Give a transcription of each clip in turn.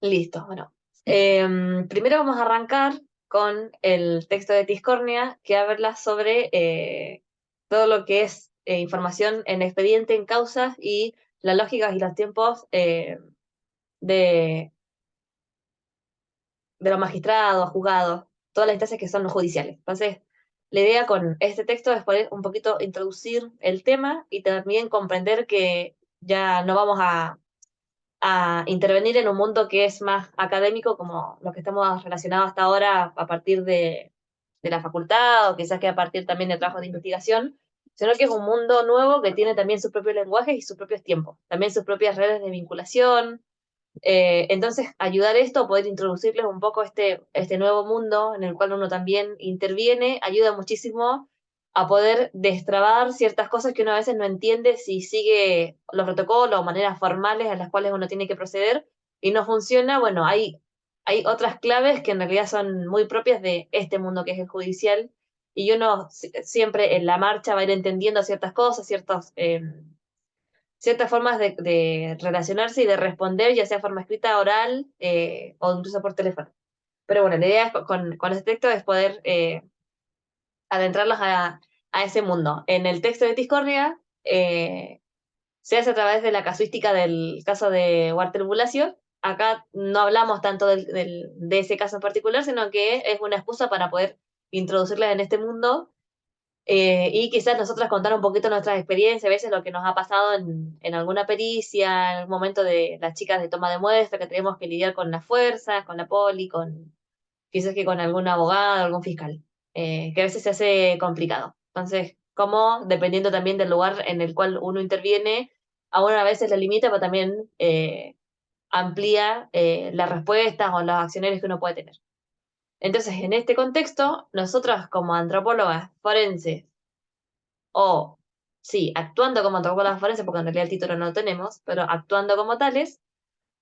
Listo, bueno. Primero vamos a arrancar con el texto de Tiscornia, que habla sobre todo lo que es información en expediente, en causas y las lógicas y los tiempos de, de los magistrados, juzgados, todas las instancias que son los judiciales. Entonces, la idea con este texto es poder un poquito introducir el tema y también comprender que ya no vamos a intervenir en un mundo que es más académico, como lo que estamos relacionados hasta ahora a partir de la facultad, o quizás que a partir también de trabajos de investigación, sino que es un mundo nuevo que tiene también sus propios lenguajes y sus propios tiempos, también sus propias redes de vinculación. Entonces, ayudar esto, a poder introducirles un poco este nuevo mundo en el cual uno también interviene, ayuda muchísimo a poder destrabar ciertas cosas que uno a veces no entiende si sigue los protocolos o maneras formales a las cuales uno tiene que proceder y no funciona. Bueno, hay otras claves que en realidad son muy propias de este mundo que es el judicial y uno siempre en la marcha va a ir entendiendo ciertas cosas, ciertas formas de relacionarse y de responder, ya sea de forma escrita, oral o incluso por teléfono. Pero bueno, la idea es, con este texto es poder adentrarlos a ese mundo. En el texto de Discordia se hace a través de la casuística del caso de Walter Bulacio. Acá no hablamos tanto de ese caso en particular, sino que es una excusa para poder introducirles en este mundo y quizás nosotras contar un poquito nuestras experiencias, a veces lo que nos ha pasado en alguna pericia, en algún momento de las chicas de toma de muestra, que tenemos que lidiar con las fuerzas, con la poli, quizás que con algún abogado, algún fiscal, que a veces se hace complicado. Entonces, como dependiendo también del lugar en el cual uno interviene, a uno a veces le limita, pero también amplía las respuestas o las acciones que uno puede tener. Entonces, en este contexto, nosotras como antropólogas forenses o, sí, actuando como antropólogas forenses, porque en realidad el título no lo tenemos, pero actuando como tales,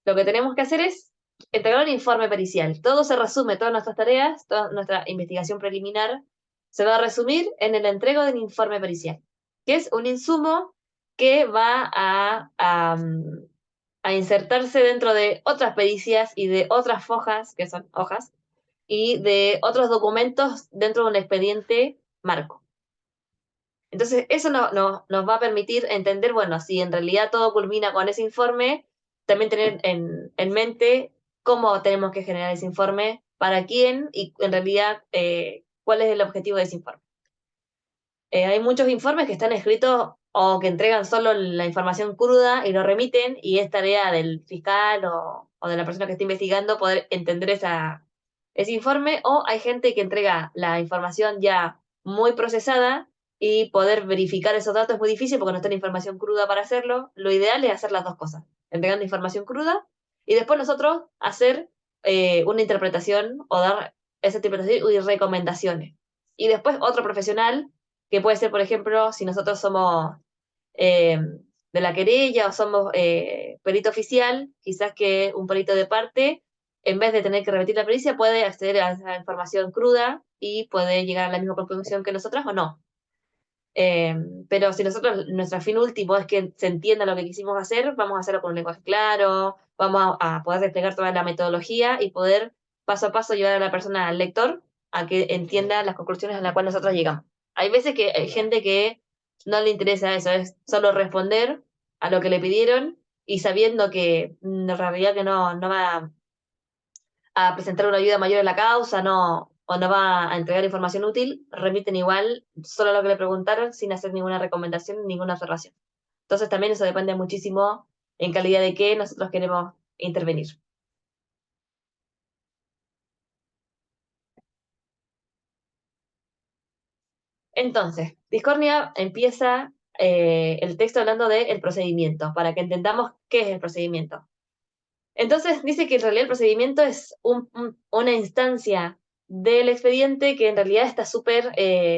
lo que tenemos que hacer es entregar un informe pericial. Todo se resume, todas nuestras tareas, toda nuestra investigación preliminar, se va a resumir en el entrego del informe pericial, que es un insumo que va a insertarse dentro de otras pericias y de otras fojas, que son hojas, y de otros documentos dentro de un expediente marco. Entonces, eso nos va a permitir entender, bueno, si en realidad todo culmina con ese informe, también tener en mente cómo tenemos que generar ese informe, para quién y en realidad cuál es el objetivo de ese informe. Hay muchos informes que están escritos o que entregan solo la información cruda y lo remiten, y es tarea del fiscal o de la persona que está investigando poder entender ese informe, o hay gente que entrega la información ya muy procesada y poder verificar esos datos es muy difícil porque no está la información cruda para hacerlo. Lo ideal es hacer las dos cosas, entregando información cruda y después nosotros hacer una interpretación o dar esa interpretación y recomendaciones. Y después otro profesional que puede ser, por ejemplo, si nosotros somos eh, de la querella o somos perito oficial, quizás que un perito de parte, en vez de tener que repetir la pericia, puede acceder a esa información cruda y puede llegar a la misma conclusión que nosotras o no. Eh, pero si nosotros, nuestro fin último es que se entienda lo que quisimos hacer, vamos a hacerlo con un lenguaje claro, vamos a poder desplegar toda la metodología y poder paso a paso llevar a la persona, al lector, a que entienda las conclusiones a las cuales nosotros llegamos. Hay veces que hay gente que no le interesa eso, es solo responder a lo que le pidieron y sabiendo que en realidad que no va a presentar una ayuda mayor a la causa, no, o no va a entregar información útil, remiten igual solo lo que le preguntaron sin hacer ninguna recomendación ni ninguna observación. Entonces también eso depende muchísimo en calidad de qué nosotros queremos intervenir. Entonces, Discordia empieza el texto hablando del procedimiento, para que entendamos qué es el procedimiento. Entonces dice que en realidad el procedimiento es una instancia del expediente que en realidad está súper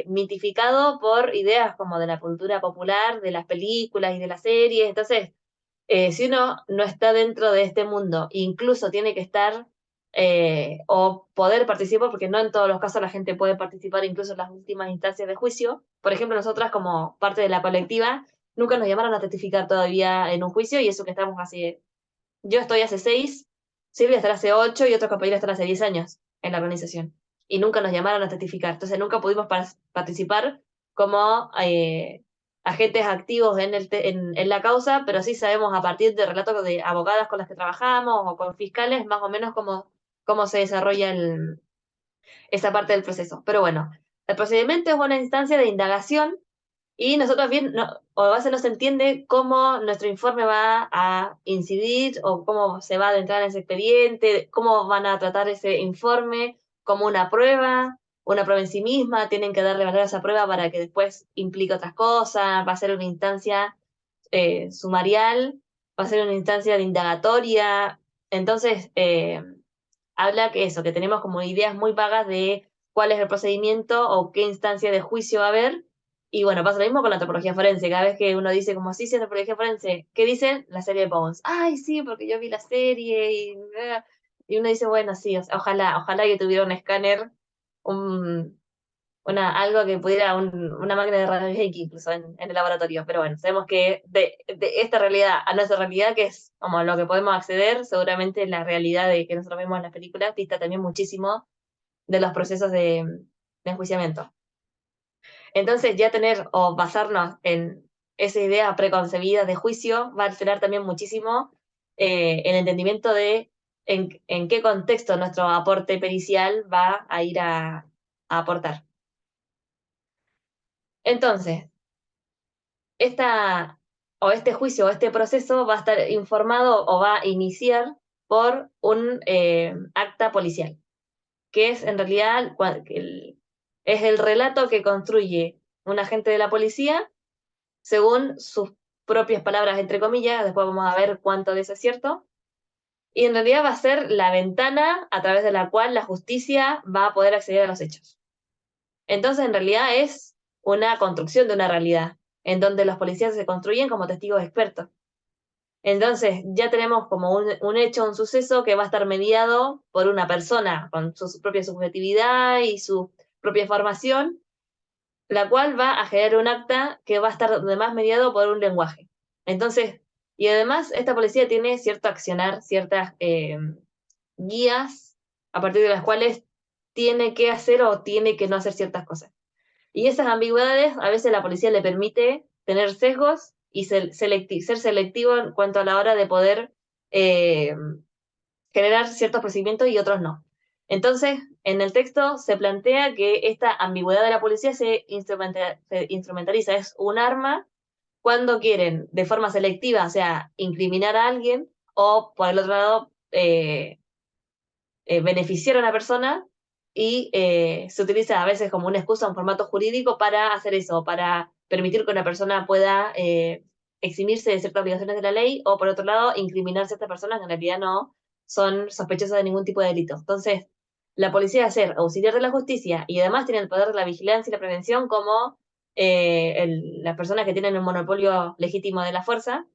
mitificado por ideas como de la cultura popular, de las películas y de las series. Entonces, si uno no está dentro de este mundo, incluso tiene que estar o poder participar, porque no en todos los casos la gente puede participar incluso en las últimas instancias de juicio. Por ejemplo, nosotras como parte de la colectiva, nunca nos llamaron a testificar todavía en un juicio y eso que estamos así. Yo estoy hace 6. Silvia está hace 8 y otros compañeros están hace 10 años en la organización. Y nunca nos llamaron a testificar. Entonces nunca pudimos participar como agentes activos en la causa, pero sí sabemos a partir de relatos de abogadas con las que trabajamos o con fiscales, más o menos cómo se desarrolla esa parte del proceso. Pero bueno, el procedimiento es una instancia de indagación y nosotros bien, no, o a veces no se entiende cómo nuestro informe va a incidir o cómo se va a adentrar en ese expediente, cómo van a tratar ese informe como una prueba en sí misma, tienen que darle valor a esa prueba para que después implique otras cosas, va a ser una instancia sumarial, va a ser una instancia de indagatoria. Entonces, habla que eso, que tenemos como ideas muy vagas de cuál es el procedimiento o qué instancia de juicio va a haber. Y bueno, pasa lo mismo con la antropología forense. Cada vez que uno dice como, sí, sí, antropología forense, ¿qué dicen? La serie de Bones. Ay, sí, porque yo vi la serie y uno dice, bueno, sí, ojalá que tuviera un escáner, un, algo que pudiera, una máquina de rayos X incluso en el laboratorio. Pero bueno, sabemos que de esta realidad a nuestra realidad, que es como lo que podemos acceder, seguramente la realidad de que nosotros vemos en las películas dista también muchísimo de los procesos de enjuiciamiento. Entonces, ya tener o basarnos en esa idea preconcebida de juicio va a alterar también muchísimo el entendimiento de en qué contexto nuestro aporte pericial va a ir a aportar. Entonces, este juicio o este proceso va a estar informado o va a iniciar por un acta policial, que es en realidad es el relato que construye un agente de la policía según sus propias palabras, entre comillas, después vamos a ver cuánto de eso es cierto, y en realidad va a ser la ventana a través de la cual la justicia va a poder acceder a los hechos. Entonces, en realidad es una construcción de una realidad, en donde los policías se construyen como testigos expertos. Entonces, ya tenemos como un hecho, un suceso que va a estar mediado por una persona con su propia subjetividad y su propia formación, la cual va a generar un acta que va a estar además mediado por un lenguaje. Entonces, y además esta policía tiene cierto accionar, ciertas guías a partir de las cuales tiene que hacer o tiene que no hacer ciertas cosas. Y esas ambigüedades a veces la policía le permite tener sesgos y ser selectivo en cuanto a la hora de poder eh, generar ciertos procedimientos y otros no. Entonces, en el texto se plantea que esta ambigüedad de la policía se instrumentaliza, es un arma cuando quieren de forma selectiva, o sea, incriminar a alguien, o por el otro lado, beneficiar a una persona y se utiliza a veces como una excusa, un formato jurídico para hacer eso, para permitir que una persona pueda eximirse de ciertas obligaciones de la ley o por otro lado incriminar a ciertas personas que en realidad no son sospechosas de ningún tipo de delito. Entonces, la policía va a ser auxiliar de la justicia y además tiene el poder de la vigilancia y la prevención como las personas que tienen un monopolio legítimo de la fuerza,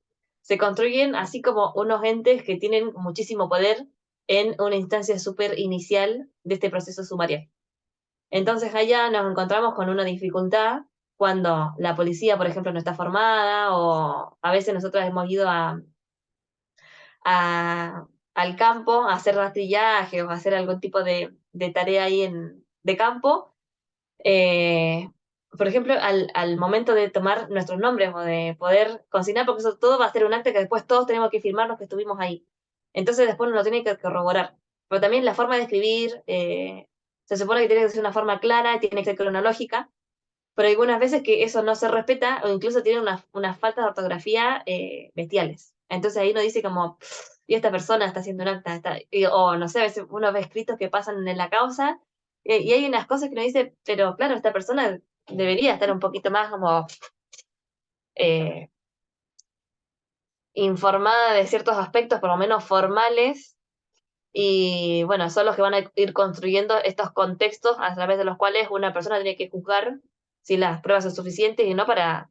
se construyen así como unos entes que tienen muchísimo poder en una instancia súper inicial de este proceso sumarial. Entonces allá nos encontramos con una dificultad cuando la policía, por ejemplo, no está formada o a veces nosotros hemos ido al campo a hacer rastrillaje o a hacer algún tipo de tarea ahí de campo. Eh, por ejemplo, al momento de tomar nuestros nombres o de poder consignar, porque eso todo va a ser un acta que después todos tenemos que firmar los que estuvimos ahí. Entonces después uno lo tiene que corroborar. Pero también la forma de escribir, se supone que tiene que ser una forma clara, tiene que ser cronológica, pero hay algunas veces que eso no se respeta o incluso tiene unas faltas de ortografía bestiales. Entonces ahí uno dice como, y esta persona está haciendo un acta, o no sé, a veces uno ve escritos que pasan en la causa y hay unas cosas que uno dice, pero claro, esta persona debería estar un poquito más como eh, informada de ciertos aspectos, por lo menos formales, y bueno, son los que van a ir construyendo estos contextos a través de los cuales una persona tiene que juzgar si las pruebas son suficientes y no para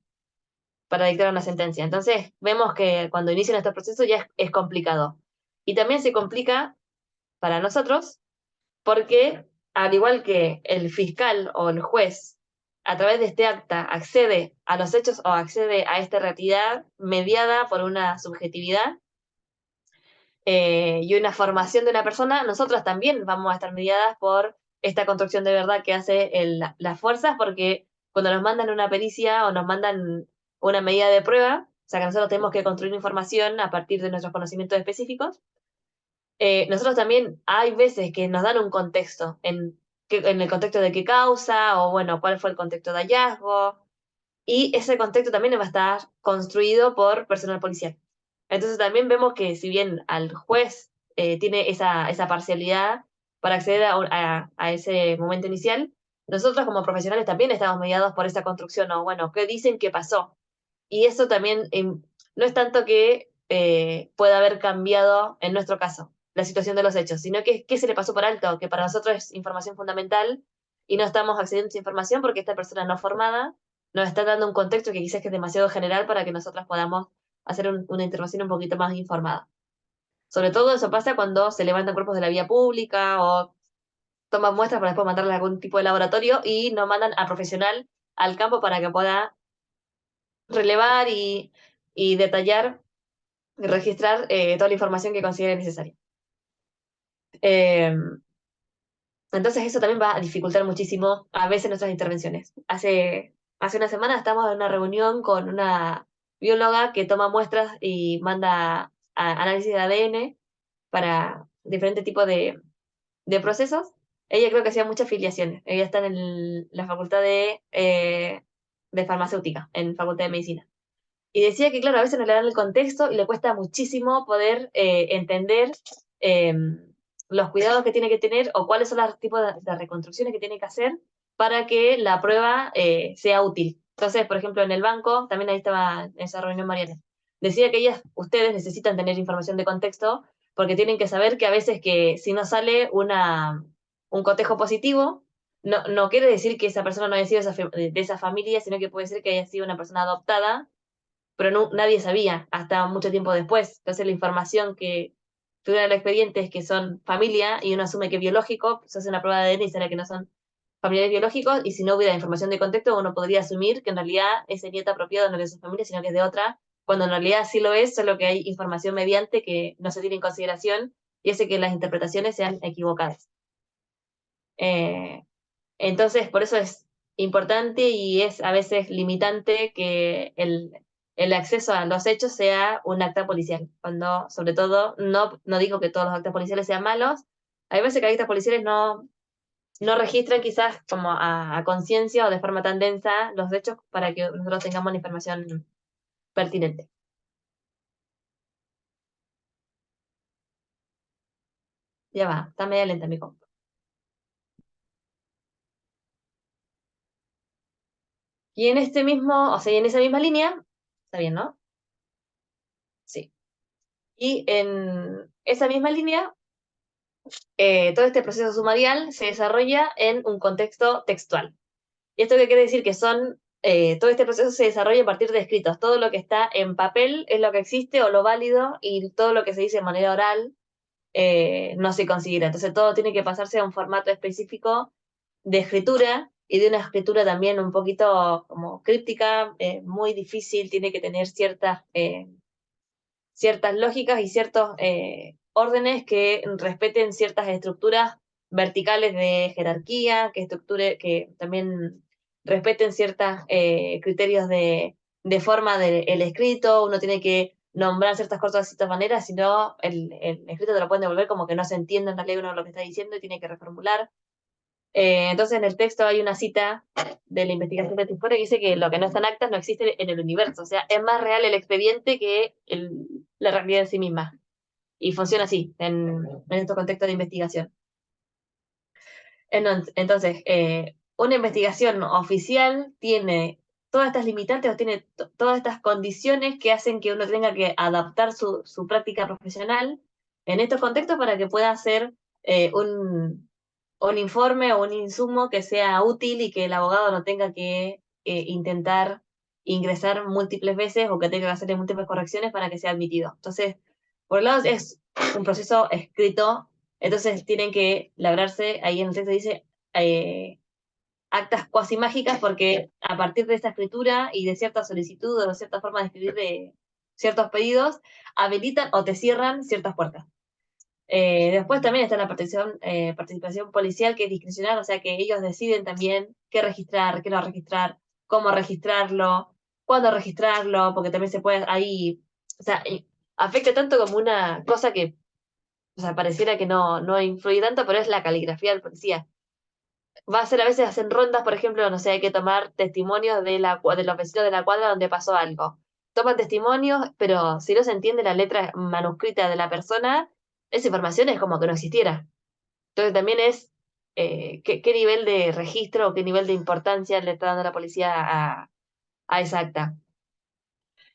dictar una sentencia. Entonces, vemos que cuando inician estos procesos ya es complicado. Y también se complica para nosotros porque, al igual que el fiscal o el juez, a través de este acta accede a los hechos o accede a esta realidad mediada por una subjetividad, y una formación de una persona, nosotras también vamos a estar mediadas por esta construcción de verdad que hace las fuerzas, porque cuando nos mandan una pericia o nos mandan una medida de prueba, o sea que nosotros tenemos que construir información a partir de nuestros conocimientos específicos, nosotros también hay veces que nos dan un contexto, en el contexto de qué causa, o bueno, cuál fue el contexto de hallazgo, y ese contexto también va a estar construido por personal policial. Entonces también vemos que si bien al juez tiene esa parcialidad para acceder a ese momento inicial, nosotros como profesionales también estamos mediados por esa construcción, o bueno, ¿qué dicen que pasó? Y eso también no es tanto que pueda haber cambiado, en nuestro caso, la situación de los hechos, sino que qué se le pasó por alto, que para nosotros es información fundamental y no estamos accediendo a esa información porque esta persona no formada nos está dando un contexto que quizás que es demasiado general para que nosotros podamos hacer una intervención un poquito más informada. Sobre todo eso pasa cuando se levantan cuerpos de la vía pública o toman muestras para después mandarlas a algún tipo de laboratorio y no mandan a profesional al campo para que pueda relevar y detallar y registrar toda la información que considere necesaria. Eh, entonces eso también va a dificultar muchísimo a veces nuestras intervenciones. Hace una semana estábamos en una reunión con una bióloga que toma muestras y manda análisis de ADN para diferentes tipos de procesos. Ella creo que hacía muchas filiaciones. Ella está en la facultad de farmacéutica, en facultad de medicina. Y decía que, claro, a veces no le dan el contexto y le cuesta muchísimo poder entender eh, los cuidados que tiene que tener o cuáles son los tipos de reconstrucciones que tiene que hacer para que la prueba sea útil. Entonces, por ejemplo, en el banco, también ahí estaba en esa reunión Mariana, decía que ustedes necesitan tener información de contexto porque tienen que saber que a veces que si no sale un cotejo positivo, no quiere decir que esa persona no haya sido de esa familia, sino que puede ser que haya sido una persona adoptada, pero nadie sabía hasta mucho tiempo después. Entonces la información que figura en el expediente es que son familia y uno asume que es biológico, se hace una prueba de ADN y será que no son familiares biológicos, y si no hubiera información de contexto, uno podría asumir que en realidad ese nieto apropiado no es de su familia, sino que es de otra, cuando en realidad sí lo es, solo que hay información mediante que no se tiene en consideración y hace que las interpretaciones sean equivocadas. Eh, entonces, por eso es importante y es a veces limitante que el acceso a los hechos sea un acta policial. Cuando, sobre todo, no digo que todos los actos policiales sean malos, hay veces que actas policiales no registran quizás como a conciencia o de forma tan densa los hechos para que nosotros tengamos la información pertinente. Ya va, está media lenta mi compa. Y en este mismo, o sea, y en esa misma línea, está bien, ¿no? Sí. Y en esa misma línea, todo este proceso sumarial se desarrolla en un contexto textual. ¿Y esto qué quiere decir? Que todo este proceso se desarrolla a partir de escritos. Todo lo que está en papel es lo que existe o lo válido, y todo lo que se dice de manera oral no se considera. Entonces todo tiene que pasarse a un formato específico de escritura, y de una escritura también un poquito como críptica, muy difícil, tiene que tener ciertas lógicas y ciertos órdenes que respeten ciertas estructuras verticales de jerarquía, que también respeten ciertos criterios de forma del escrito. Uno tiene que nombrar ciertas cosas de ciertas maneras, si no el escrito te lo pueden devolver como que no se entiende en realidad uno lo que está diciendo y tiene que reformular. Entonces en el texto hay una cita de la investigación de Tiscore que dice que lo que no está en actas no existe en el universo. O sea, es más real el expediente que la realidad en sí misma. Y funciona así en estos contextos de investigación. Entonces, una investigación oficial tiene todas estas limitantes o tiene todas estas condiciones que hacen que uno tenga que adaptar su práctica profesional en estos contextos para que pueda hacer un informe o un insumo que sea útil y que el abogado no tenga que intentar ingresar múltiples veces o que tenga que hacerle múltiples correcciones para que sea admitido. Entonces, por un lado es un proceso escrito, entonces tienen que labrarse, ahí en el texto dice, eh, actas cuasi mágicas, porque a partir de esta escritura y de cierta solicitud o de cierta forma de escribir ciertos pedidos, habilitan o te cierran ciertas puertas. Después también está la participación policial, que es discrecional, o sea que ellos deciden también qué registrar, qué no registrar, cómo registrarlo, cuándo registrarlo, porque también se puede ahí, o sea, afecta tanto como una cosa que, o sea, pareciera que no influye tanto, pero es la caligrafía del policía. Va a ser, a veces hacen rondas, por ejemplo, no sé, hay que tomar testimonios de los vecinos de la cuadra donde pasó algo. Toman testimonios, pero si no se entiende la letra manuscrita de la persona, esa información es como que no existiera. Entonces también es qué nivel de registro o qué nivel de importancia le está dando la policía a esa acta.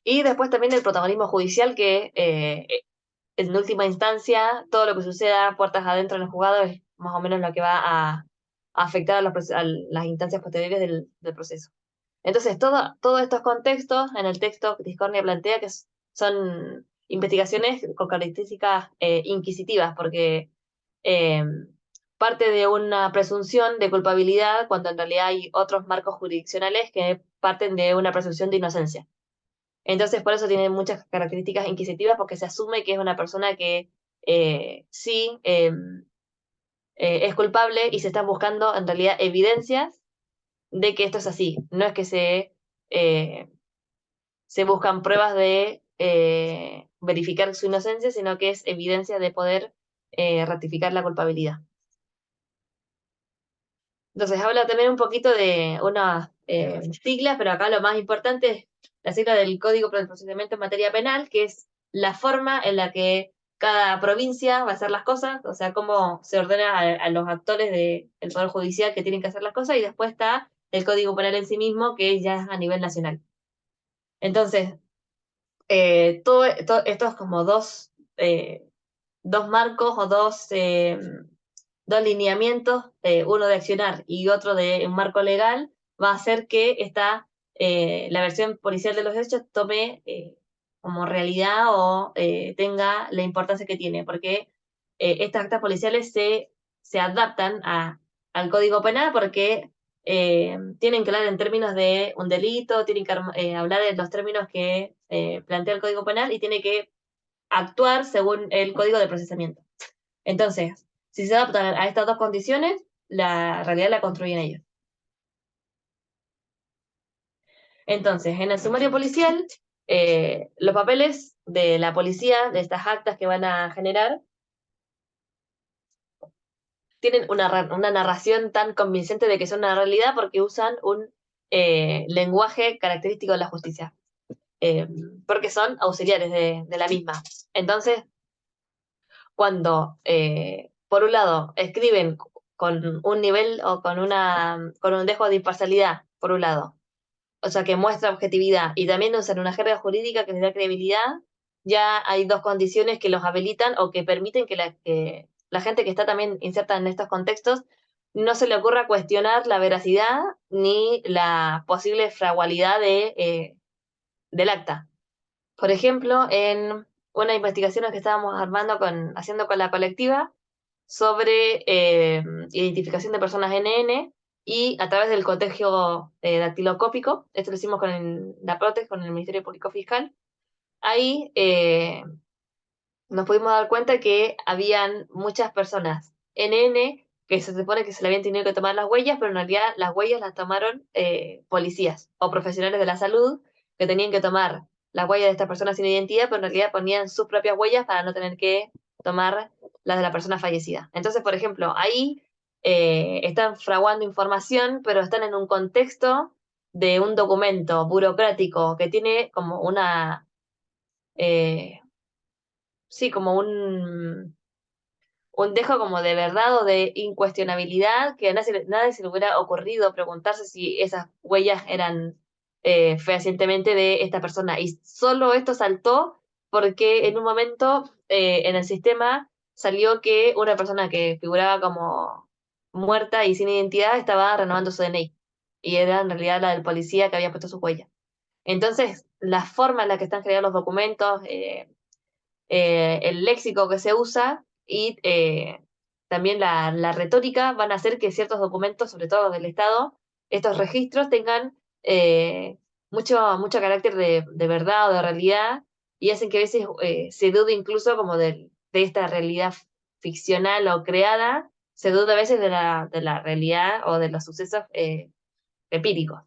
Y después también el protagonismo judicial, que en última instancia, todo lo que suceda puertas adentro en el juzgado es más o menos lo que va a afectar a las instancias posteriores del proceso. Entonces, todos estos contextos en el texto Discordia plantea que son investigaciones con características inquisitivas, porque eh, parte de una presunción de culpabilidad cuando en realidad hay otros marcos jurisdiccionales que parten de una presunción de inocencia. Entonces, por eso tiene muchas características inquisitivas, porque se asume que es una persona que sí es culpable y se están buscando en realidad evidencias de que esto es así. No es que se buscan pruebas de verificar su inocencia, sino que es evidencia de poder ratificar la culpabilidad. Entonces habla también un poquito de unas siglas, pero acá lo más importante es la sigla del Código para el Procedimiento en Materia Penal, que es la forma en la que cada provincia va a hacer las cosas, o sea, cómo se ordena a los actores del Poder Judicial que tienen que hacer las cosas, y después está el Código Penal en sí mismo, que ya es a nivel nacional. Entonces, todo esto es como dos marcos o dos lineamientos, uno de accionar y otro de un marco legal, va a hacer que la versión policial de los hechos tome como realidad o tenga la importancia que tiene, porque estas actas policiales se adaptan al Código Penal porque tienen que hablar en términos de un delito, tienen que hablar en los términos que plantea el Código Penal y tiene que actuar según el Código de Procesamiento. Entonces, si se adaptan a estas dos condiciones, la realidad la construyen ellos. Entonces, en el sumario policial, los papeles de la policía, de estas actas que van a generar, tienen una narración tan convincente de que son una realidad porque usan un lenguaje característico de la justicia, eh, porque son auxiliares de la misma. Entonces, cuando, por un lado, escriben con un nivel o con un dejo de imparcialidad, por un lado, o sea, que muestra objetividad, y también usan una jerga jurídica que les da credibilidad, ya hay dos condiciones que los habilitan o que permiten que la gente que está también inserta en estos contextos no se le ocurra cuestionar la veracidad ni la posible fragualidad del acta. Por ejemplo, en una investigación que estábamos haciendo con la colectiva sobre identificación de personas NN y a través del cotegio dactiloscópico, esto lo hicimos con la PROTES, con el Ministerio Público Fiscal, ahí nos pudimos dar cuenta que habían muchas personas NN que se supone que se le habían tenido que tomar las huellas, pero en realidad las huellas las tomaron policías o profesionales de la salud que tenían que tomar las huellas de estas personas sin identidad, pero en realidad ponían sus propias huellas para no tener que tomar las de la persona fallecida. Entonces, por ejemplo, ahí están fraguando información, pero están en un contexto de un documento burocrático que tiene como eh, sí, como un dejo como de verdad o de incuestionabilidad que a nadie se le hubiera ocurrido preguntarse si esas huellas eran fehacientemente de esta persona. Y solo esto saltó porque en un momento en el sistema salió que una persona que figuraba como muerta y sin identidad estaba renovando su DNI. Y era en realidad la del policía que había puesto su huella. Entonces, la forma en la que están creados los documentos, el léxico que se usa y también la retórica van a hacer que ciertos documentos, sobre todo del Estado, estos registros tengan mucho carácter de verdad o de realidad y hacen que a veces se dude incluso como de esta realidad ficcional o creada, se duda a veces de la realidad o de los sucesos empíricos.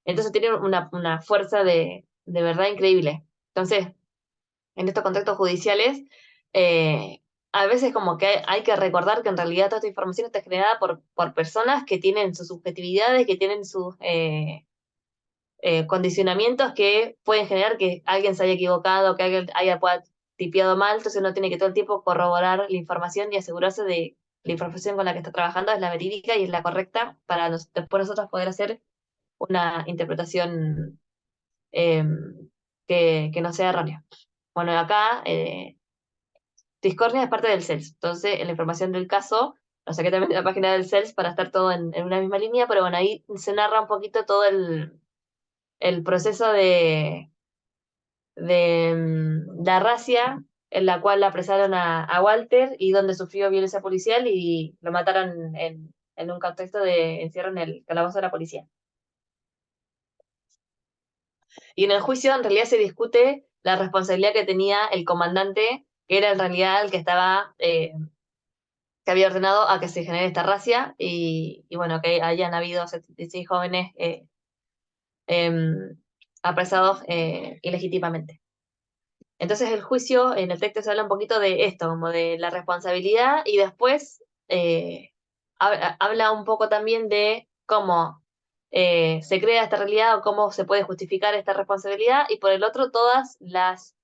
Entonces tiene una fuerza de verdad increíble. Entonces, en estos contextos judiciales, eh, a veces como que hay que recordar que en realidad toda esta información está generada por personas que tienen sus subjetividades, que tienen sus condicionamientos que pueden generar que alguien se haya equivocado, que alguien haya pueda tipeado mal, entonces uno tiene que todo el tiempo corroborar la información y asegurarse de la información con la que está trabajando es la verídica y es la correcta para después nosotros poder hacer una interpretación eh, que no sea errónea. Bueno, acá Discordia es parte del CELS, entonces en la información del caso lo saqué también de la página del CELS para estar todo en una misma línea, pero bueno, ahí se narra un poquito todo el proceso de la racia en la cual apresaron a Walter y donde sufrió violencia policial y lo mataron en un contexto de encierro en el calabozo de la policía. Y en el juicio en realidad se discute la responsabilidad que tenía el comandante, que era en realidad el que estaba, que había ordenado a que se genere esta racia y bueno, que hayan habido 76 jóvenes apresados ilegítimamente. Entonces el juicio en el texto se habla un poquito de esto, como de la responsabilidad y después habla un poco también de cómo se crea esta realidad o cómo se puede justificar esta responsabilidad y por el otro todas las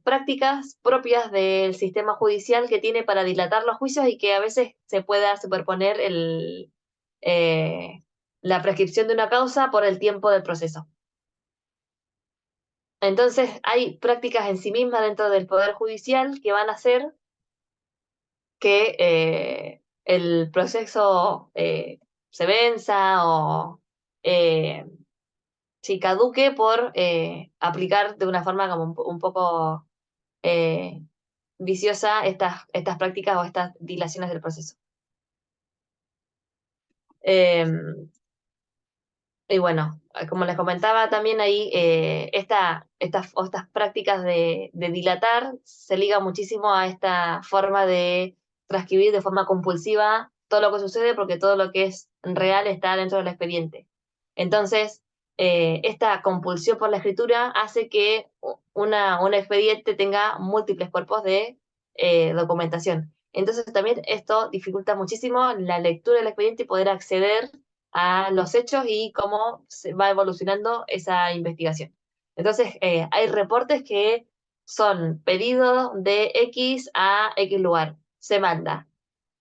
prácticas propias del sistema judicial que tiene para dilatar los juicios y que a veces se pueda superponer eh, la prescripción de una causa por el tiempo del proceso. Entonces, hay prácticas en sí mismas dentro del Poder Judicial que van a hacer que el proceso se venza o eh, si caduque por aplicar de una forma como un poco eh, viciosa estas prácticas o estas dilaciones del proceso. Eh, Y bueno, como les comentaba también ahí, estas prácticas de dilatar se liga muchísimo a esta forma de transcribir de forma compulsiva todo lo que sucede porque todo lo que es real está dentro del expediente. Entonces, esta compulsión por la escritura hace que un expediente tenga múltiples cuerpos de documentación. Entonces, también esto dificulta muchísimo la lectura del expediente y poder acceder a los hechos y cómo se va evolucionando esa investigación. Entonces, hay reportes que son pedidos de X a X lugar, se manda.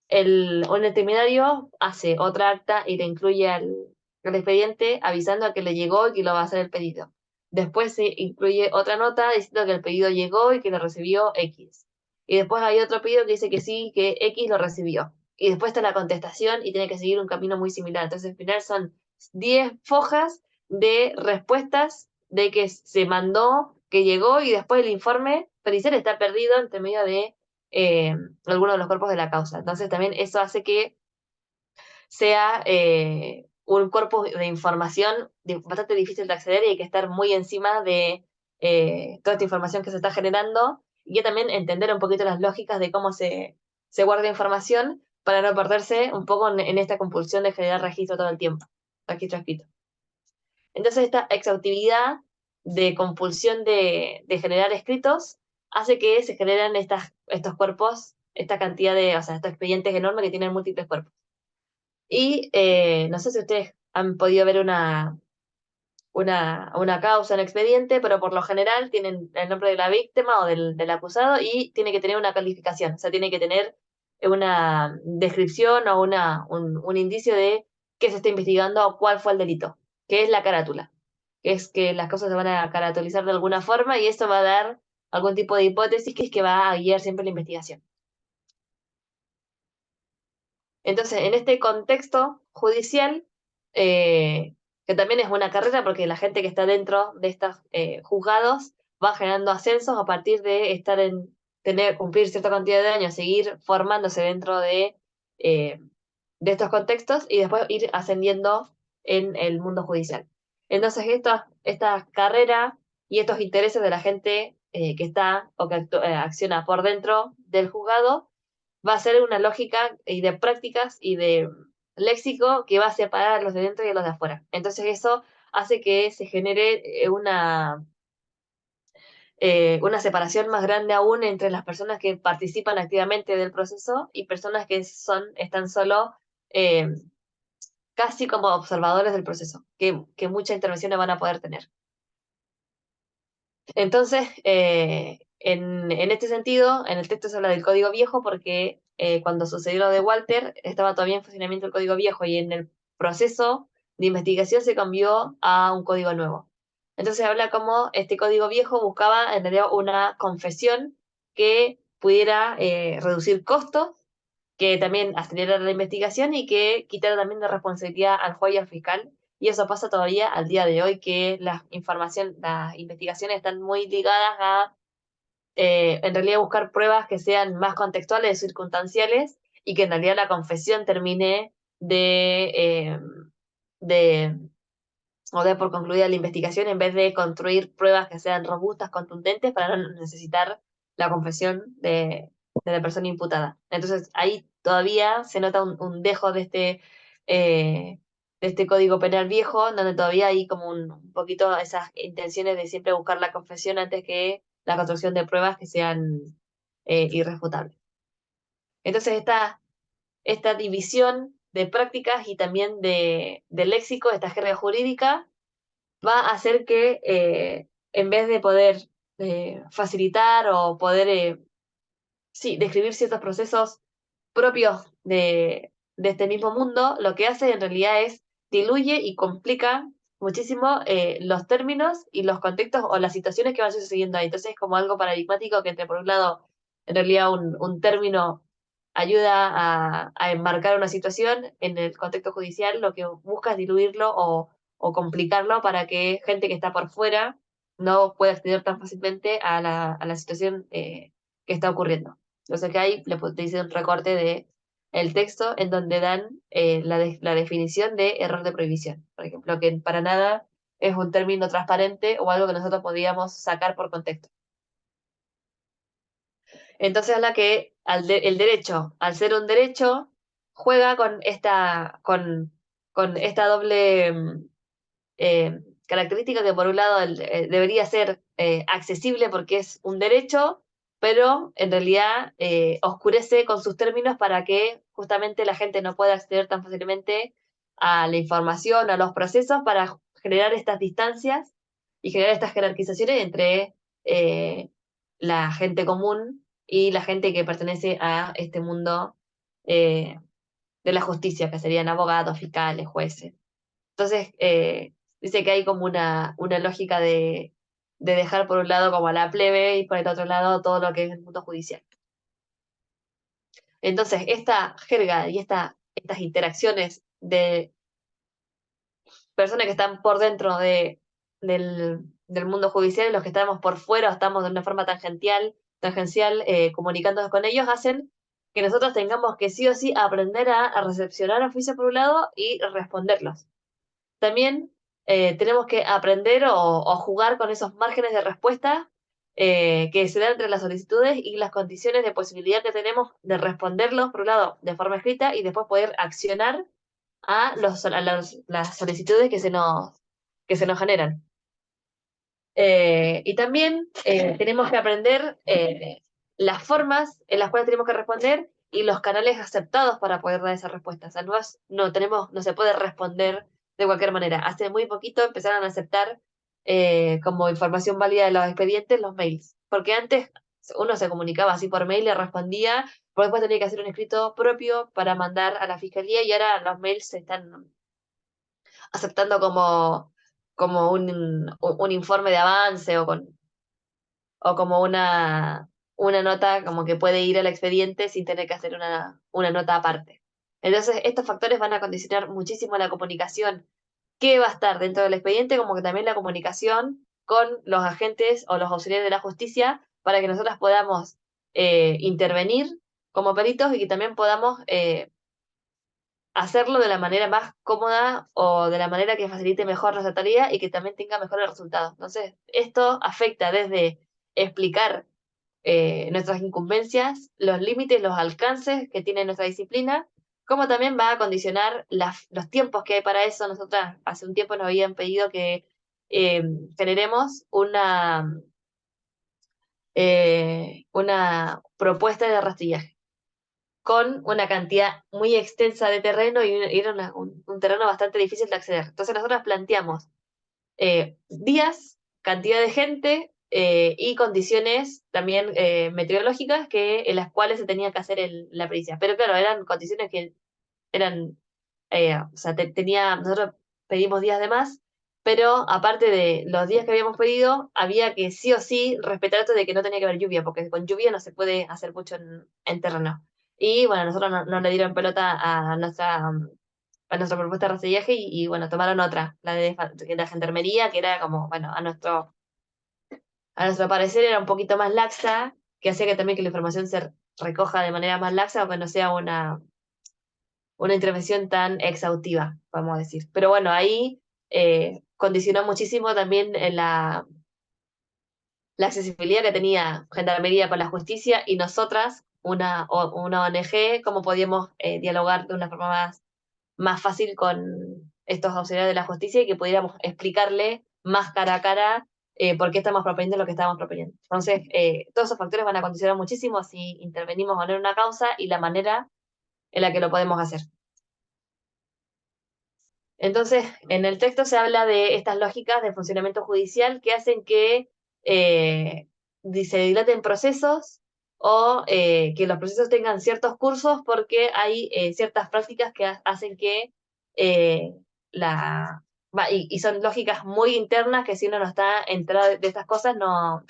Un intermediario hace otra acta y le incluye al expediente avisando a que le llegó y que lo va a hacer el pedido. Después se incluye otra nota diciendo que el pedido llegó y que lo recibió X. Y después hay otro pedido que dice que sí, que X lo recibió. Y después está la contestación y tiene que seguir un camino muy similar. Entonces, al final son 10 fojas de respuestas de que se mandó, que llegó y después el informe pericial está perdido entre medio de eh, alguno de los cuerpos de la causa. Entonces también eso hace que sea un cuerpo de información bastante difícil de acceder y hay que estar muy encima de toda esta información que se está generando y también entender un poquito las lógicas de cómo se guarda información para no perderse un poco en esta compulsión de generar registro todo el tiempo, registro escrito. Entonces esta exhaustividad de compulsión de generar escritos hace que se generen estos cuerpos, esta cantidad de, o sea, estos expedientes enormes que tienen múltiples cuerpos. Y no sé si ustedes han podido ver una causa, un expediente, pero por lo general tienen el nombre de la víctima o del acusado y tiene que tener una calificación, o sea, tiene que tener una descripción o un indicio de qué se está investigando o cuál fue el delito, que es la carátula, que es que las cosas se van a caracterizar de alguna forma y eso va a dar algún tipo de hipótesis que es que va a guiar siempre la investigación. Entonces, en este contexto judicial, que también es una carrera porque la gente que está dentro de estos juzgados va generando ascensos a partir de estar cumplir cierta cantidad de años, seguir formándose dentro eh, de estos contextos y después ir ascendiendo en el mundo judicial. Entonces, esta carrera y estos intereses de la gente que está o que acciona por dentro del juzgado va a ser una lógica y de prácticas y de léxico que va a separar a los de dentro y a los de afuera. Entonces eso hace que se genere una separación más grande aún entre las personas que participan activamente del proceso y personas que están solo eh, casi como observadores del proceso, que mucha intervención no van a poder tener. Entonces, en este sentido, en el texto se habla del código viejo porque cuando sucedió lo de Walter estaba todavía en funcionamiento el código viejo y en el proceso de investigación se cambió a un código nuevo. Entonces habla como este código viejo buscaba en realidad una confesión que pudiera reducir costos, que también acelerara la investigación y que quitara también de responsabilidad al juez y al fiscal. Y eso pasa todavía al día de hoy, que las investigaciones están muy ligadas a, en realidad, buscar pruebas que sean más contextuales, circunstanciales, y que en realidad la confesión termine de o de por concluida la investigación en vez de construir pruebas que sean robustas, contundentes, para no necesitar la confesión de la persona imputada. Entonces ahí todavía se nota un dejo de este código penal viejo, donde todavía hay como un poquito esas intenciones de siempre buscar la confesión antes que la construcción de pruebas que sean irrefutables. Entonces esta división de prácticas y también de léxico, esta jerga jurídica, va a hacer que en vez de poder facilitar o poder, sí, describir ciertos procesos propios de este mismo mundo, lo que hace en realidad es diluye y complica muchísimo los términos y los contextos o las situaciones que van sucediendo ahí. Entonces es como algo paradigmático que entre, por un lado, en realidad un término ayuda a enmarcar una situación en el contexto judicial, lo que busca es diluirlo o complicarlo para que gente que está por fuera no pueda acceder tan fácilmente a la situación que está ocurriendo. Entonces que ahí le hice un recorte de el texto en donde dan la definición de error de prohibición, por ejemplo, que para nada es un término transparente o algo que nosotros podíamos sacar por contexto. Entonces habla que el derecho, al ser un derecho, juega con esta doble característica que por un lado debería ser accesible porque es un derecho, pero en realidad oscurece con sus términos para que justamente la gente no pueda acceder tan fácilmente a la información, a los procesos, para generar estas distancias y generar estas jerarquizaciones entre la gente común y la gente que pertenece a este mundo eh, de la justicia, que serían abogados, fiscales, jueces. Entonces, dice que hay como una lógica de dejar por un lado como a la plebe y por el otro lado todo lo que es el mundo judicial. Entonces, esta jerga y estas interacciones de personas que están por dentro del mundo judicial y los que estamos por fuera o estamos de una forma tangencial comunicándonos con ellos, hacen que nosotros tengamos que sí o sí aprender a recepcionar oficios por un lado y responderlos. También tenemos que aprender o jugar con esos márgenes de respuesta que se dan entre las solicitudes y las condiciones de posibilidad que tenemos de responderlos, por un lado, de forma escrita y después poder accionar las solicitudes que se nos generan. Y también tenemos que aprender las formas en las cuales tenemos que responder y los canales aceptados para poder dar esa respuesta. O sea, no se puede responder de cualquier manera. Hace muy poquito empezaron a aceptar como información válida de los expedientes los mails, porque antes uno se comunicaba así por mail, le respondía, pero después tenía que hacer un escrito propio para mandar a la fiscalía y ahora los mails se están aceptando como un informe de avance o como una nota como que puede ir al expediente sin tener que hacer una nota aparte. Entonces, estos factores van a condicionar muchísimo la comunicación que va a estar dentro del expediente, como que también la comunicación con los agentes o los auxiliares de la justicia para que nosotros podamos intervenir como peritos y que también podamos hacerlo de la manera más cómoda o de la manera que facilite mejor nuestra tarea y que también tenga mejores resultados. Entonces, esto afecta desde explicar nuestras incumbencias, los límites, los alcances que tiene nuestra disciplina, como también va a condicionar los tiempos que hay para eso. Nosotras hace un tiempo nos habían pedido que eh, generemos una propuesta de rastrillaje con una cantidad muy extensa de terreno y era un terreno bastante difícil de acceder. Entonces nosotros planteamos días, cantidad de gente y condiciones también meteorológicas en las cuales se tenía que hacer la pericia. Pero claro, eran condiciones que eran, o sea, nosotros pedimos días de más, pero aparte de los días que habíamos pedido, había que sí o sí respetar esto de que no tenía que haber lluvia, porque con lluvia no se puede hacer mucho en terreno. Y bueno, nosotros no le dieron pelota a nuestra propuesta de rastrillaje y, bueno, tomaron otra, la gendarmería, que era como, bueno, a nuestro parecer era un poquito más laxa, que hacía que también que la información se recoja de manera más laxa o que no sea una intervención tan exhaustiva, vamos a decir. Pero bueno, ahí condicionó muchísimo también la accesibilidad que tenía Gendarmería con la justicia y nosotras, una ONG, cómo podíamos dialogar de una forma más fácil con estos auxiliares de la justicia y que pudiéramos explicarle más cara a cara por qué estamos proponiendo lo que estamos proponiendo. Entonces, todos esos factores van a condicionar muchísimo si intervenimos o no en una causa y la manera en la que lo podemos hacer. Entonces, en el texto se habla de estas lógicas de funcionamiento judicial que hacen que se dilaten procesos o que los procesos tengan ciertos cursos porque hay ciertas prácticas que hacen que eh, y son lógicas muy internas que si uno no está enterado de estas cosas, uno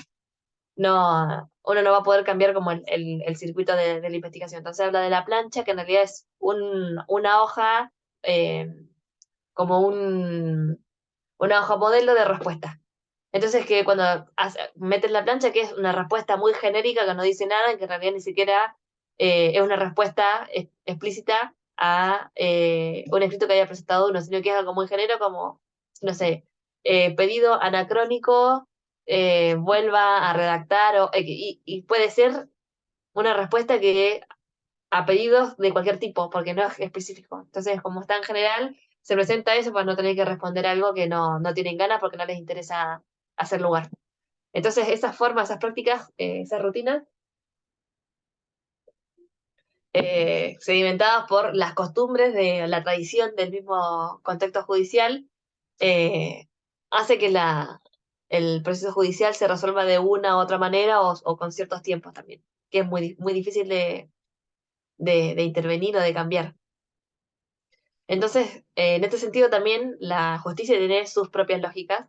no va a poder cambiar como el circuito de la investigación. Entonces habla de la plancha, que en realidad es una hoja eh, como una hoja modelo de respuesta. Entonces que cuando metes la plancha, que es una respuesta muy genérica que no dice nada, que en realidad ni siquiera es una respuesta explícita a un escrito que haya presentado uno, sino que es algo muy genérico como, no sé, pedido anacrónico, vuelva a redactar, y puede ser una respuesta que a pedidos de cualquier tipo, porque no es específico. Entonces, como está en general, se presenta eso para no tener que responder algo que no tienen ganas porque no les interesa hacer lugar. Entonces, esas formas, esas prácticas, esas rutinas, sedimentadas por las costumbres de la tradición del mismo contexto judicial, eh, hace que el proceso judicial se resuelva de una u otra manera o con ciertos tiempos también, que es muy difícil de intervenir o de cambiar. Entonces, en este sentido también la justicia tiene sus propias lógicas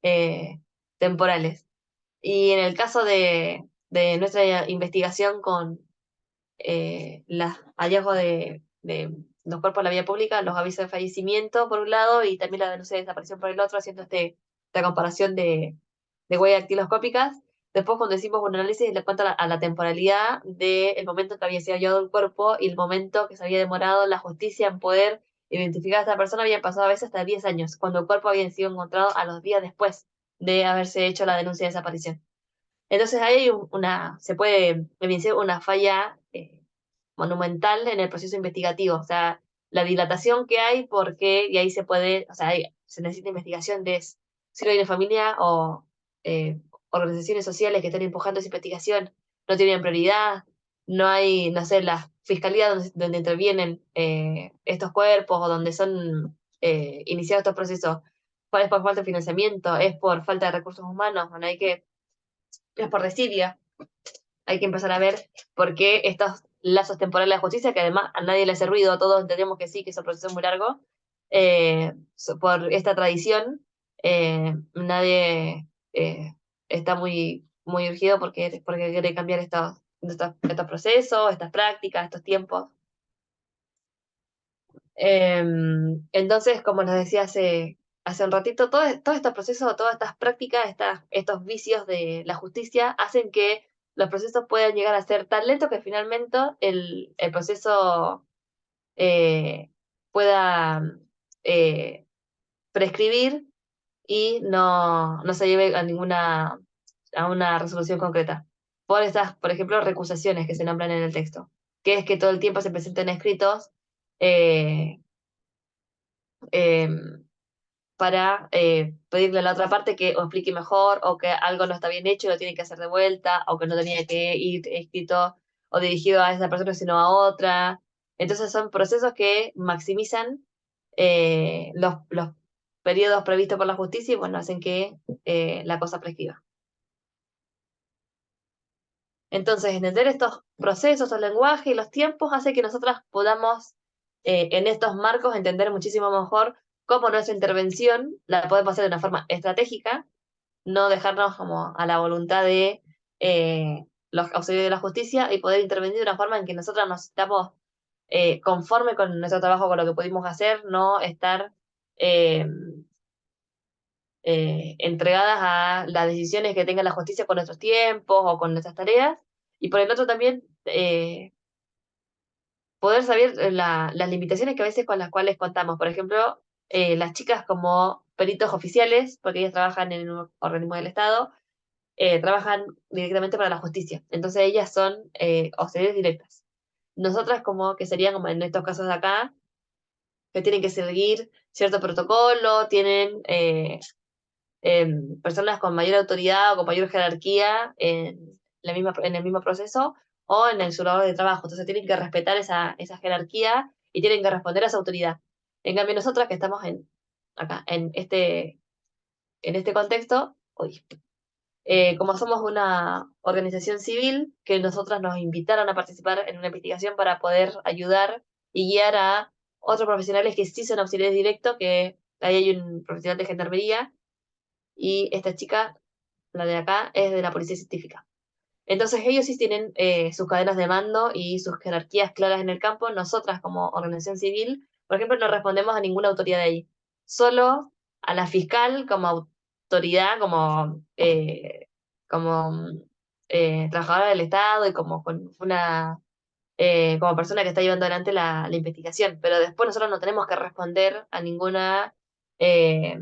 eh, temporales. Y en el caso de nuestra investigación con los hallazgos de los cuerpos en la vía pública, los avisos de fallecimiento por un lado y también la denuncia de desaparición por el otro, haciendo esta comparación de huellas dactiloscópicas. Después, cuando hicimos un análisis en cuanto a la temporalidad del momento en que había sido hallado el cuerpo y el momento que se había demorado la justicia en poder identificar a esta persona, habían pasado a veces hasta 10 años, cuando el cuerpo había sido encontrado a los días después de haberse hecho la denuncia de desaparición. Entonces ahí hay se puede evidenciar una falla monumental en el proceso investigativo, o sea, la dilatación que hay, porque, y ahí se puede, o sea, se necesita investigación de si no hay una familia o organizaciones sociales que están empujando esa investigación, no tienen prioridad, no hay, no sé, la fiscalía donde intervienen estos cuerpos o donde son iniciados estos procesos, es por falta de financiamiento, es por falta de recursos humanos, bueno, es por desidia, hay que empezar a ver por qué estos lazos temporales de la justicia, que además a nadie le hace ruido, todos entendemos que sí, que es un proceso muy largo, por esta tradición, nadie está muy urgido porque quiere cambiar estos procesos, estas prácticas, estos tiempos. Entonces, como les decía hace un ratito, todos estos procesos, todas estas prácticas, estos vicios de la justicia hacen que los procesos puedan llegar a ser tan lentos que finalmente el proceso eh, pueda eh, prescribir y no se lleve a ninguna a una resolución concreta. Por estas, por ejemplo, recusaciones que se nombran en el texto, que es que todo el tiempo se presenten escritos eh, eh, para pedirle a la otra parte que o explique mejor, o que algo no está bien hecho y lo tiene que hacer de vuelta, o que no tenía que ir escrito o dirigido a esa persona, sino a otra. Entonces son procesos que maximizan los periodos previstos por la justicia y bueno, hacen que la cosa prescriba. Entonces, entender estos procesos, el lenguaje y los tiempos hace que nosotras podamos, en estos marcos, entender muchísimo mejor cómo nuestra intervención la podemos hacer de una forma estratégica, no dejarnos como a la voluntad de los auxiliares de la justicia y poder intervenir de una forma en que nosotras nos estamos conforme con nuestro trabajo, con lo que pudimos hacer, no estar eh, entregadas a las decisiones que tenga la justicia con nuestros tiempos o con nuestras tareas. Y por el otro también poder saber las limitaciones que a veces con las cuales contamos. Por ejemplo, las chicas como peritos oficiales, porque ellas trabajan en un organismo del Estado, trabajan directamente para la justicia. Entonces ellas son auxiliares directas. Nosotras como que serían como en estos casos de acá, que tienen que seguir cierto protocolo, tienen personas con mayor autoridad o con mayor jerarquía en el mismo proceso o en el su lugar de trabajo. Entonces tienen que respetar esa jerarquía y tienen que responder a esa autoridad. En cambio, nosotras que estamos acá, en este contexto, uy, como somos una organización civil, que nosotras nos invitaron a participar en una investigación para poder ayudar y guiar a otros profesionales que sí son auxiliares directos, que ahí hay un profesional de gendarmería y esta chica, la de acá, es de la policía científica. Entonces ellos sí tienen sus cadenas de mando y sus jerarquías claras en el campo. Nosotras como organización civil, por ejemplo, no respondemos a ninguna autoridad de ahí, solo a la fiscal como autoridad, como trabajadora del Estado y como con como persona que está llevando adelante la investigación. Pero después nosotros no tenemos que responder a ninguna eh,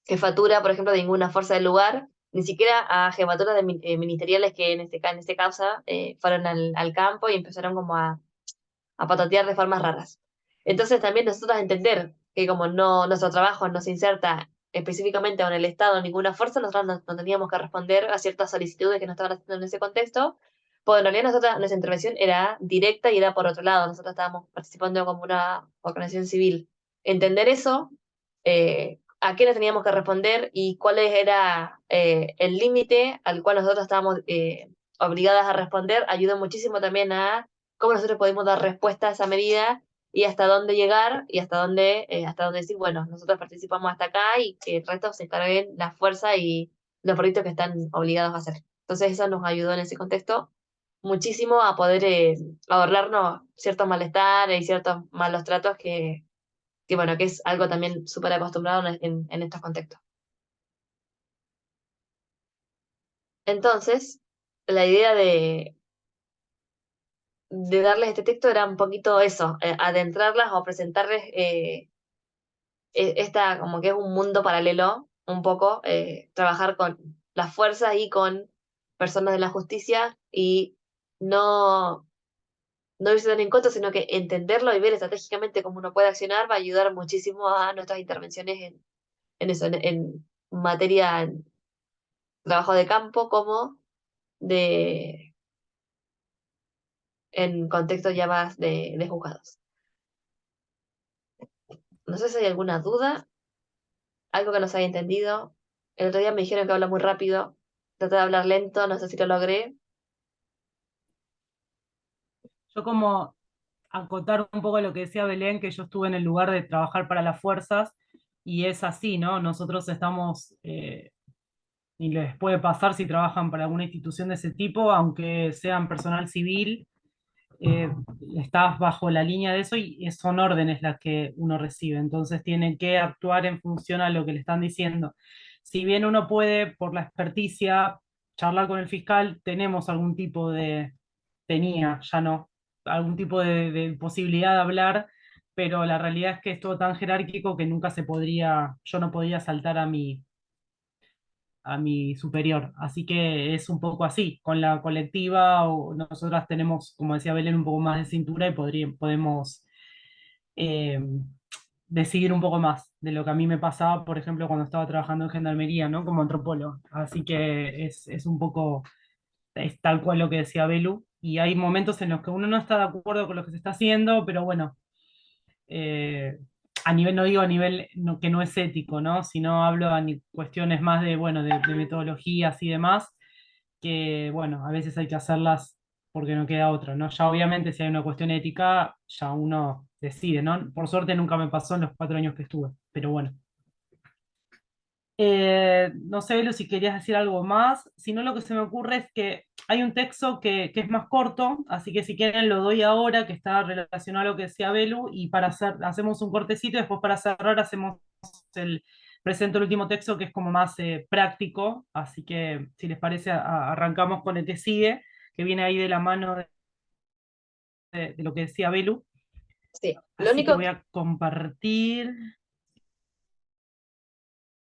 jefatura, por ejemplo, de ninguna fuerza del lugar, ni siquiera a jefaturas ministeriales que en este causa fueron al campo y empezaron como a patatear de formas raras. Entonces también nosotros entender que como no nuestro trabajo no se inserta específicamente en el Estado ninguna fuerza, nosotros no teníamos que responder a ciertas solicitudes que nos estaban haciendo en ese contexto, porque en realidad nuestra intervención era directa y era por otro lado, nosotros estábamos participando como una organización civil. Entender eso, a qué nos teníamos que responder y cuál era el límite al cual nosotros estábamos obligadas a responder, ayuda muchísimo también a cómo nosotros podemos dar respuesta a esa medida y hasta dónde llegar y hasta dónde decir, bueno, nosotros participamos hasta acá y que el resto se encarguen la fuerza y los proyectos que están obligados a hacer. Entonces eso nos ayudó en ese contexto muchísimo a poder ahorrarnos ciertos malestares y ciertos malos tratos bueno, que es algo también súper acostumbrado en estos contextos. Entonces, la idea de darles este texto era un poquito eso, adentrarlas o presentarles esta como que es un mundo paralelo, un poco, trabajar con las fuerzas y con personas de la justicia y no, no irse tan en contra, sino que entenderlo y ver estratégicamente cómo uno puede accionar va a ayudar muchísimo a nuestras intervenciones en eso, en materia, en trabajo de campo como de, en contextos ya más de juzgados. No sé si hay alguna duda, algo que no se haya entendido. El otro día me dijeron que habla muy rápido. Traté de hablar lento, no sé si lo logré. Yo como acotar un poco lo que decía Belén, que yo estuve en el lugar de trabajar para las fuerzas, y es así, ¿no? Nosotros estamos, y les puede pasar si trabajan para alguna institución de ese tipo, aunque sean personal civil, eh, estás bajo la línea de eso y son órdenes las que uno recibe, entonces tienen que actuar en función a lo que le están diciendo. Si bien uno puede, por la experticia, charlar con el fiscal, tenemos algún tipo tenía, ya no, algún tipo de posibilidad de hablar, pero la realidad es que es todo tan jerárquico que nunca yo no podía saltar a mi superior. Así que es un poco así. Con la colectiva, o nosotras tenemos, como decía Belén, un poco más de cintura y podemos eh, decidir un poco más de lo que a mí me pasaba, por ejemplo, cuando estaba trabajando en gendarmería, ¿no? Como antropólogo. Así que es un poco, es tal cual lo que decía Belu. Y hay momentos en los que uno no está de acuerdo con lo que se está haciendo, pero bueno, eh, a nivel, no digo a nivel que no es ético, ¿no? Sino hablo a cuestiones más de, bueno, de metodologías y demás, que, bueno, a veces hay que hacerlas porque no queda otra, ¿no? Ya obviamente si hay una cuestión ética, ya uno decide, ¿no? Por suerte nunca me pasó en los 4 años que estuve, pero bueno. No sé, Belu, si querías decir algo más. Si no, lo que se me ocurre es que hay un texto que es más corto, así que si quieren lo doy ahora, que está relacionado a lo que decía Belu, y para hacer, hacemos un cortecito, y después para cerrar hacemos presento el último texto que es como más práctico, así que si les parece, arrancamos con el que sigue, que viene ahí de la mano de lo que decía Belu. Sí, lo Así que único, voy a compartir.